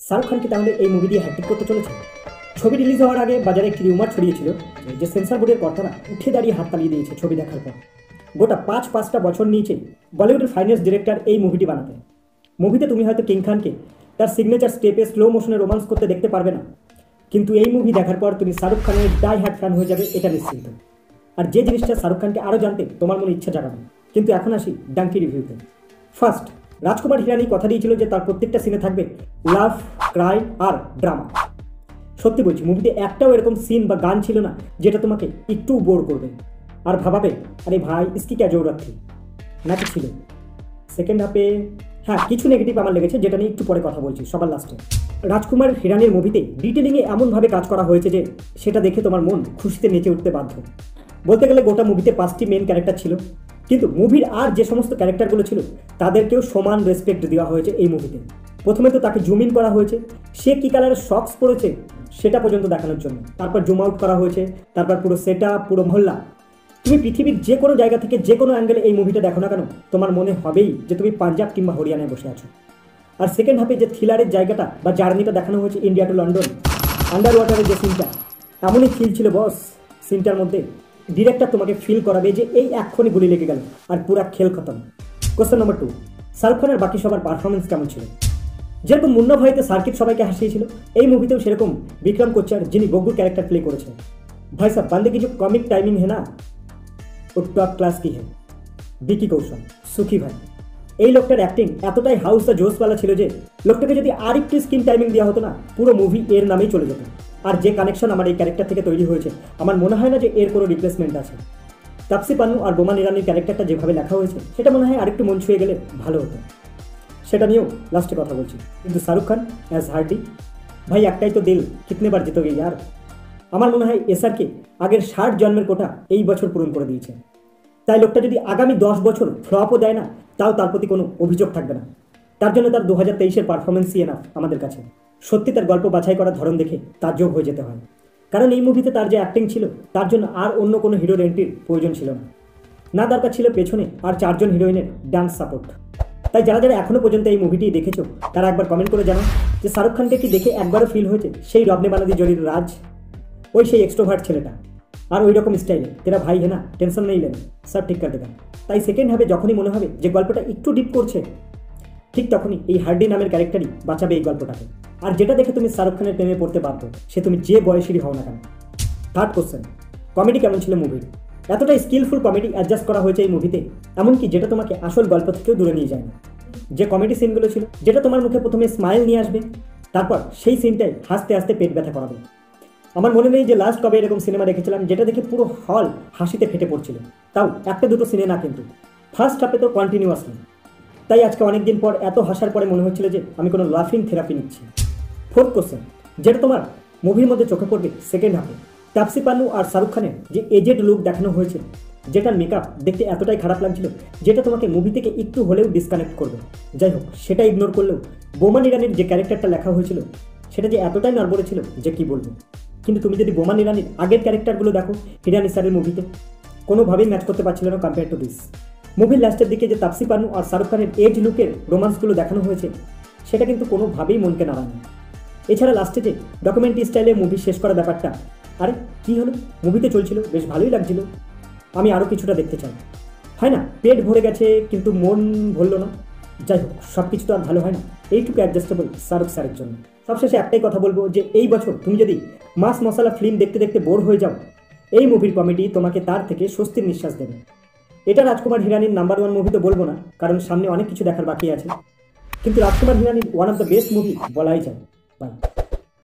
শাহরুখ খান কি তাহলে এই মুভি দিয়ে হ্যাট্রিক করতে চলেছে? ছবি রিলিজ হওয়ার আগে বাজারে একটি রিউমার ছড়িয়েছিল যে সেন্সর বোর্ডের কর্তারা উঠে দাঁড়িয়ে হাত তালিয়ে দিয়েছে ছবি দেখার পর। গোটা পাঁচটা বছর নিয়েছে বলিউডের ফাইনেস্ট ডিরেক্টর এই মুভিটি বানাতে। মুভিতে তুমি হয়তো কিং খানকে তার সিগনেচার স্টেপে স্লো মোশনে রোমান্স করতে দেখতে পারবে না, কিন্তু এই মুভি দেখার পর তুমি শাহরুখ খানের ডাই হার্ট ফ্যান হয়ে যাবে, এটা নিশ্চিন্ত। আর যে জিনিসটা শাহরুখ খানকে আরও জানতে তোমার মনে ইচ্ছা জাগাবে। কিন্তু এখন আসি ডাঙ্কি রিভিউতে। ফার্স্ট, রাজকুমার হিরানি কথা দিয়েছিল যে তার প্রত্যেকটা সিনে থাকবে লাভ, ক্রাই আর ড্রামা। সত্যি বলছি, মুভিতে একটাও এরকম সিন বা গান ছিল না যেটা তোমাকে একটু বোর করবে আর ভাবাবে আরে ভাই ইসকি ক্যা জরুরত থি, নাকি ছিল। সেকেন্ড হাফে হ্যাঁ কিছু নেগেটিভ আমার লেগেছে, যেটা নিয়ে একটু পরে কথা বলছি সবার লাস্টে। রাজকুমার হিরানির মুভিতে ডিটেলিংয়ে এমনভাবে কাজ করা হয়েছে যে সেটা দেখে তোমার মন খুশিতে নেচে উঠতে বাধ্য। বলতে গেলে গোটা মুভিতে 5টি মেন ক্যারেক্টার ছিল, কিন্তু মুভির আর যে সমস্ত ক্যারেক্টারগুলো ছিল তাদেরকেও সমান রেসপেক্ট দেওয়া হয়েছে এই মুভিতে। প্রথমে তো তাকে জুম ইন করা হয়েছে, সে কী কালারের শক্স পরেছে সেটা পর্যন্ত দেখানোর জন্য, তারপর জুম আউট করা হয়েছে, তারপর পুরো সেটআপ, পুরো মহল্লা। তুমি পৃথিবীর যে কোনো জায়গা থেকে যে কোনো অ্যাঙ্গেলে এই মুভিটা দেখো না কেন, তোমার মনে হবেই যে তুমি পাঞ্জাব কিংবা হরিয়ানায় বসে আছো। আর সেকেন্ড হাফে যে থ্রিলারের জায়গাটা বা জার্নিটা দেখানো হয়েছে ইন্ডিয়া টু লন্ডন, আন্ডার ওয়াটারের যে সিনটা, এমনই ফিল ছিল বস সিনটার মধ্যে। ডিরেক্টর তোমাকে ফিল করাবে যে এই এক্ষুনি গুলি লেগে গেল আর পুরা খেল খতম। কোশ্চেন নম্বর 2, শাহরুখ খানের বাকি সবার পারফরমেন্স কেমন ছিল? যেরকম মুন্না ভাইতে সার্কিট সবাইকে হাসিয়েছিল, এই মুভিতেও সেরকম বিক্রম কোচ্চার, যিনি বগ্গুর ক্যারেক্টার প্লে করেছেন, ভাই সাহেব বান্দে কি যে কমিক টাইমিং है ना वो टॉप क्लास की है। বিকি কৌশল, সুখী ভাই, এই লোকটার অ্যাক্টিং এতটাই হাউস জোসওয়ালা ছিল যে লোকটাকে যদি আর একটু স্ক্রিন টাইমিং দেওয়া হতো না, পুরো মুভি এর নামেই চলে যেত। আর যে কানেকশন আমার এই ক্যারেক্টার থেকে তৈরি হয়েছে, আমার মনে হয় না যে এর কোনো রিপ্লেসমেন্ট আছে। তাপসি পান্নু আর বোমান ইরানির ক্যারেক্টারটা যেভাবে লেখা হয়েছে সেটা মনে হয় আরেকটু মন ছুঁয়ে গেলে ভালো হতো, সেটা নিয়েও লাস্টে কথা বলছি। কিন্তু শাহরুখ খান অ্যাজ হার্ডি, ভাই একটাই তো দিল, কিতনে বার জিতোগে ইয়ার। আমার মনে হয় এসআরকে আগের 60 জন্মের কোটা এই বছর পূরণ করে দিয়েছে। তাই লোকটা যদি আগামী 10 বছর ফ্লপও দেয় না, তাও তার প্রতি কোনো অভিযোগ থাকবে না। তার জন্য তার 2023-এর পারফরমেন্সই এনাফ আমাদের কাছে। সত্যি তার গল্প বাছাই করার ধরন দেখে তাজ্জব হয়ে যেতে হয়, কারণ এই মুভিতে তার যে অ্যাক্টিং ছিল তার জন্য আর অন্য কোনো হিরোর এন্ট্রির প্রয়োজন ছিল না। না দরকার ছিল পেছনে আর 4 জন হিরোইনের ডান্স সাপোর্ট। তাই যারা যারা এখনও পর্যন্ত এই মুভিটি দেখেছো তারা একবার কমেন্ট করে জানাও যে শাহরুখ খানকে কি দেখে একবারও ফিল হয়েছে সেই রবনে বানাদি জরির রাজ, ওই সেই এক্সট্রোভার্ট ছেলেটা, আর ওই রকম স্টাইলে তেরা ভাই হ্যাঁ না, টেনশন নেই লেন, সব ঠিক করে দেবেন। তাই সেকেন্ড হাফে যখনই মনে হবে যে গল্পটা একটু ডিপ করছে, ঠিক তখনই এই হার্ডি নামের ক্যারেক্টারই বাঁচাবে এই গল্পটাকে। আর যেটা দেখে তুমি শাহরুখ খানের প্রেমে পড়তে বাধ্য, সে তুমি যে বয়সেরই হও না কেন। থার্ড কোশ্চেন, কমেডি কেমন ছিল মুভির? এতটাই স্কিলফুল কমেডি অ্যাডজাস্ট করা হয়েছে এই মুভিতে, এমনকি যেটা তোমাকে আসল গল্প থেকেও দূরে নিয়ে যায় না। যে কমেডি সিনগুলো ছিল, যেটা তোমার মুখে প্রথমে স্মাইল নিয়ে আসবে, তারপর সেই সিনটাই হাসতে হাসতে পেট ব্যথা করাবে। আমার মনে নেই যে লাস্ট কবে এরকম সিনেমা দেখেছিলাম যেটা দেখে পুরো হল হাসিতে ফেটে পড়ছিল, তাও একটা দুটো সিনে না, কিন্তু ফার্স্ট হাফে তো কন্টিনিউয়াসলি। তাই আজকে অনেকদিন পর এত হাসার পরে মনে হচ্ছিল যে আমি কোনো লাফিং থেরাপি নিচ্ছি। ফোর্থ কোশ্চেন, যেটা তোমার মুভির মধ্যে চোখে পড়বে সেকেন্ড হাফে, তাপসি পান্নু আর শাহরুখ খানের যে এজেড লুক দেখানো হয়েছে, যেটার মেকআপ দেখতে এতটাই খারাপ লাগছিল যেটা তোমাকে মুভি থেকে একটু হলেও ডিসকানেক্ট করবে। যাই হোক, সেটা ইগনোর করলেও বোমান ইরানির যে ক্যারেক্টারটা লেখা হয়েছিল সেটা যে এতটাই নড়বড়ে ছিল যে কি বলবো। কিন্তু তুমি যদি বোমান ইরানির আগের ক্যারেক্টারগুলো দেখো হিরানি স্যারের মুভিতে, কোনোভাবেই ম্যাচ করতে পারছিল না কম্পেয়ার টু দিস। মুভির লাস্টের দিকে যে তাপসি পান্নু আর শাহরুখ খানের এজ লুকের রোমান্সগুলো দেখানো হয়েছে সেটা কিন্তু কোনোভাবেই মনকে নাড়ায় না। এছাড়া লাস্টে যে ডকুমেন্টারি স্টাইলে মুভি শেষ করা ব্যাপারটা, আরে কী হলো, মুভিতে চলছিল বেশ ভালোই লাগছিল, আমি আরও কিছুটা দেখতে চাই। হয় না, পেট ভরে গেছে কিন্তু মন ভরল না। যাই হোক, সব কিছু তো আর ভালো হয় না, এইটুকু অ্যাডজাস্টেবল শাহরুখ স্যারের জন্য। সবশেষে একটাই কথা বলবো যে এই বছর তুমি যদি মাস মশলা ফিল্ম দেখতে দেখতে বোর হয়ে যাও, এই মুভির কমেডি তোমাকে তার থেকে স্বস্তির নিঃশ্বাস দেবে। এটা রাজকুমার হিরানির নাম্বার 1 মুভি তো বলবো না, কারণ সামনে অনেক কিছু দেখার বাকি আছে, কিন্তু রাজকুমার হিরানির one of the best movie বলাই যায়। বাই।